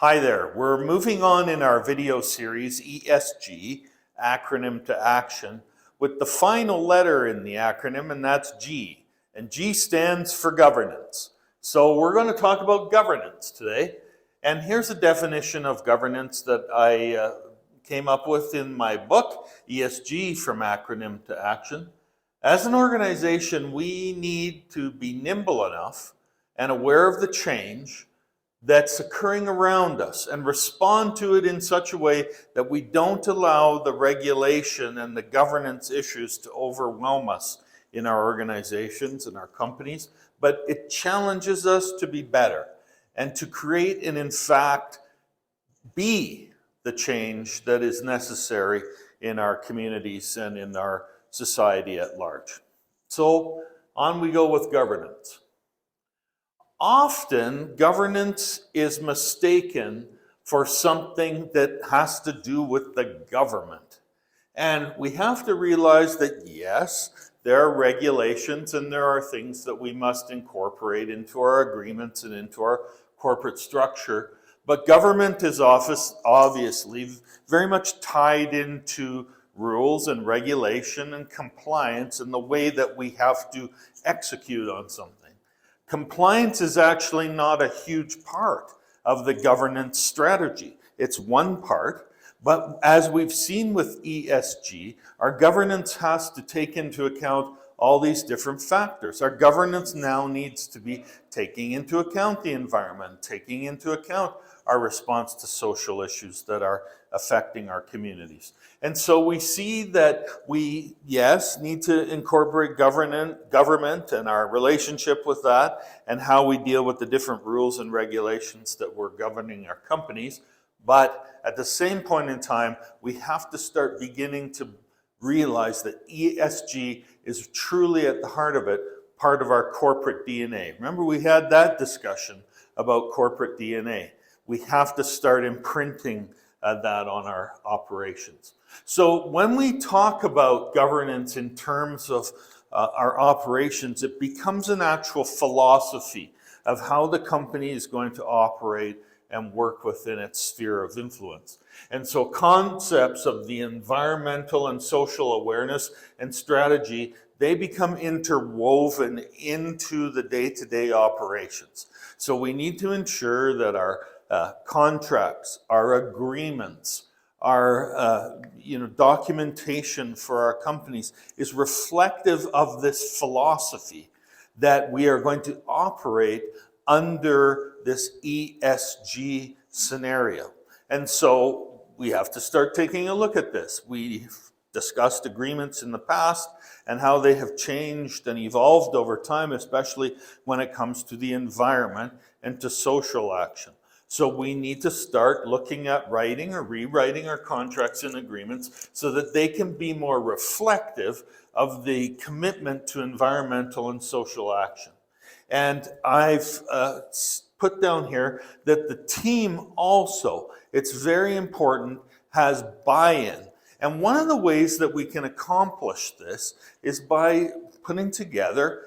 Hi there. We're moving on in our video series, ESG, acronym to action, with the final letter in the acronym, and that's G. And G stands for governance. So we're going to talk about governance today. And here's a definition of governance that I came up with in my book, ESG from acronym to action. As an organization, we need to be nimble enough and aware of the change that's occurring around us and respond to it in such a way that we don't allow the regulation and the governance issues to overwhelm us in our organizations and our companies, but it challenges us to be better and to create and in fact be the change that is necessary in our communities and in our society at large. So on we go with governance. Often, governance is mistaken for something that has to do with the government. And we have to realize that, yes, there are regulations and there are things that we must incorporate into our agreements and into our corporate structure. But government is obviously very much tied into rules and regulation and compliance and the way that we have to execute on something. Compliance is actually not a huge part of the governance strategy. It's one part, but as we've seen with ESG, our governance has to take into account all these different factors. Our governance now needs to be taking into account the environment, taking into account our response to social issues that are affecting our communities. And so we see that we, yes, need to incorporate government and our relationship with that and how we deal with the different rules and regulations that we're governing our companies. But at the same point in time, we have to start beginning to realize that ESG is truly at the heart of it, part of our corporate DNA. Remember, we had that discussion about corporate DNA. We have to start imprinting that on our operations. So when we talk about governance in terms of our operations, it becomes an actual philosophy of how the company is going to operate and work within its sphere of influence. And so concepts of the environmental and social awareness and strategy, they become interwoven into the day-to-day operations. So we need to ensure that our contracts, our agreements, our documentation for our companies is reflective of this philosophy that we are going to operate under this ESG scenario. And so we have to start taking a look at this. We've discussed agreements in the past and how they have changed and evolved over time, especially when it comes to the environment and to social action. So we need to start looking at writing or rewriting our contracts and agreements so that they can be more reflective of the commitment to environmental and social action. And I've put down here that the team also, it's very important, has buy-in. And one of the ways that we can accomplish this is by putting together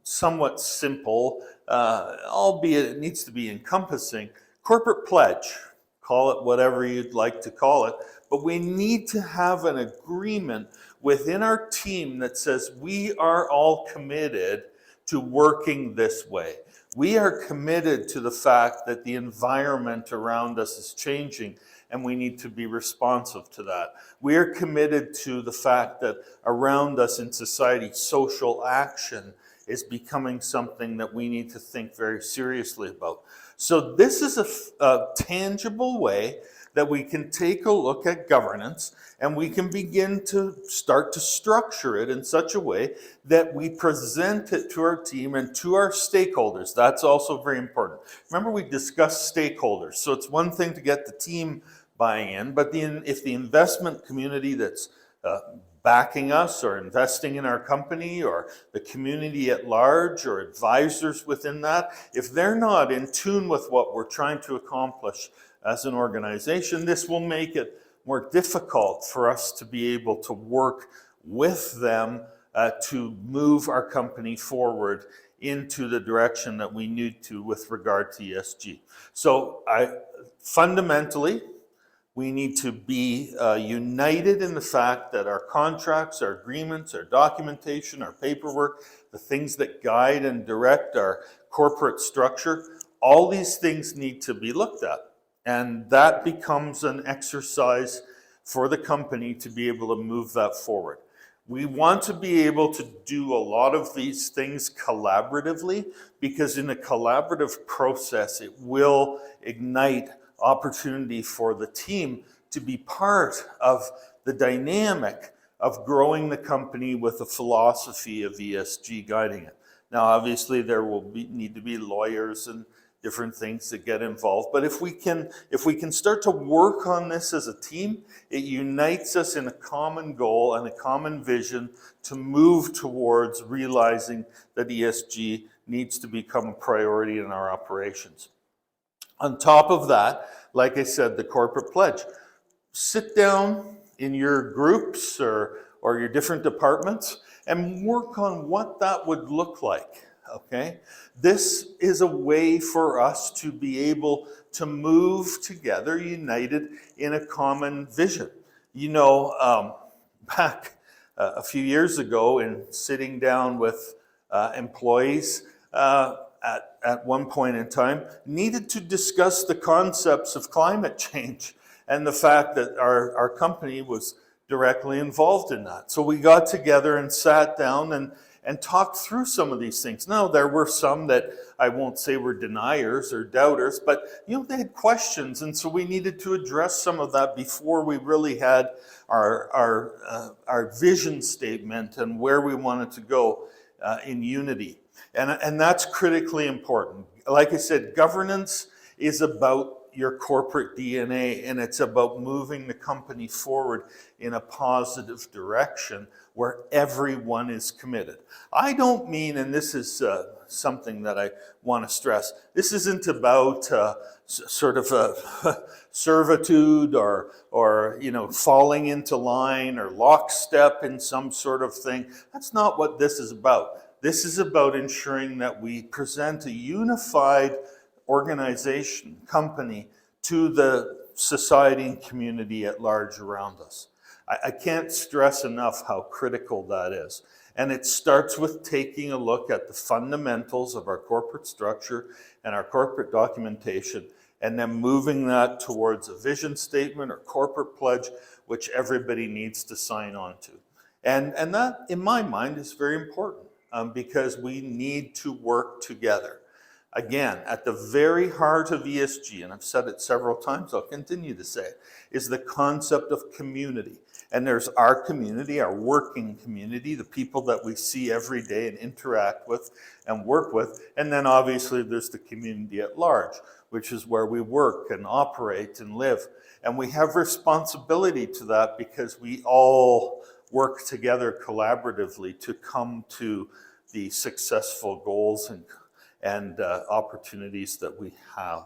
somewhat simple, albeit it needs to be encompassing, corporate pledge. Call it whatever you'd like to call it. But we need to have an agreement within our team that says we are all committed to working this way. We are committed to the fact that the environment around us is changing and we need to be responsive to that. We are committed to the fact that around us in society, social action is becoming something that we need to think very seriously about. So this is a tangible way that we can take a look at governance and we can begin to start to structure it in such a way that we present it to our team and to our stakeholders. That's also very important. Remember, we discussed stakeholders. So it's one thing to get the team buying in, but if the investment community that's backing us or investing in our company or the community at large or advisors within that, if they're not in tune with what we're trying to accomplish as an organization, this will make it more difficult for us to be able to work with them to move our company forward into the direction that we need to with regard to ESG. So fundamentally, we need to be united in the fact that our contracts, our agreements, our documentation, our paperwork, the things that guide and direct our corporate structure, all these things need to be looked at. And that becomes an exercise for the company to be able to move that forward. We want to be able to do a lot of these things collaboratively, because in a collaborative process, it will ignite opportunity for the team to be part of the dynamic of growing the company with a philosophy of ESG guiding it. Now, obviously, there will need to be lawyers and different things that get involved. But if we can start to work on this as a team, it unites us in a common goal and a common vision to move towards realizing that ESG needs to become a priority in our operations. On top of that, like I said, the corporate pledge. Sit down in your groups or your different departments and work on what that would look like. Okay, this is a way for us to be able to move together, united in a common vision. You know, back a few years ago, in sitting down with employees at one point in time, needed to discuss the concepts of climate change and the fact that our company was directly involved in that. So we got together and sat down and talked through some of these things. Now, there were some that I won't say were deniers or doubters, but they had questions, and so we needed to address some of that before we really had our vision statement and where we wanted to go in unity. And that's critically important. Like I said, governance is about your corporate DNA, and it's about moving the company forward in a positive direction where everyone is committed. I don't mean, and this is something that I want to stress, this isn't about sort of a servitude or falling into line or lockstep in some sort of thing. That's not what this is about. This is about ensuring that we present a unified organization, company, to the society and community at large around us. I can't stress enough how critical that is. And it starts with taking a look at the fundamentals of our corporate structure and our corporate documentation, and then moving that towards a vision statement or corporate pledge, which everybody needs to sign on to. And that, in my mind, is very important because we need to work together. Again, at the very heart of ESG, and I've said it several times, I'll continue to say it, is the concept of community. And there's our community, our working community, the people that we see every day and interact with and work with. And then obviously there's the community at large, which is where we work and operate and live. And we have responsibility to that because we all work together collaboratively to come to the successful goals and opportunities that we have.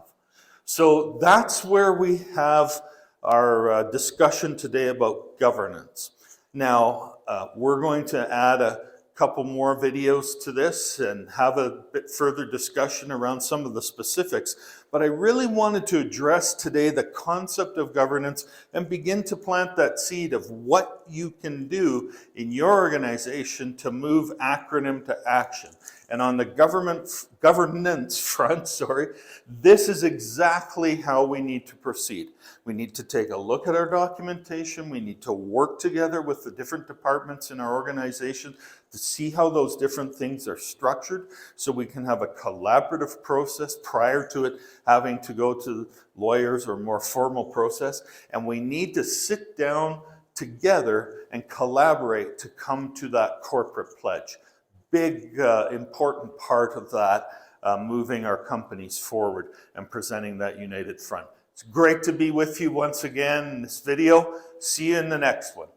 So that's where we have our discussion today about governance. Now, we're going to add a couple more videos to this and have a bit further discussion around some of the specifics. But I really wanted to address today the concept of governance and begin to plant that seed of what you can do in your organization to move acronym to action. And on the governance front, this is exactly how we need to proceed. We need to take a look at our documentation. We need to work together with the different departments in our organization to see how those different things are structured so we can have a collaborative process prior to it having to go to lawyers or more formal process. And we need to sit down together and collaborate to come to that corporate pledge. Big, important part of that, moving our companies forward and presenting that united front. It's great to be with you once again in this video. See you in the next one.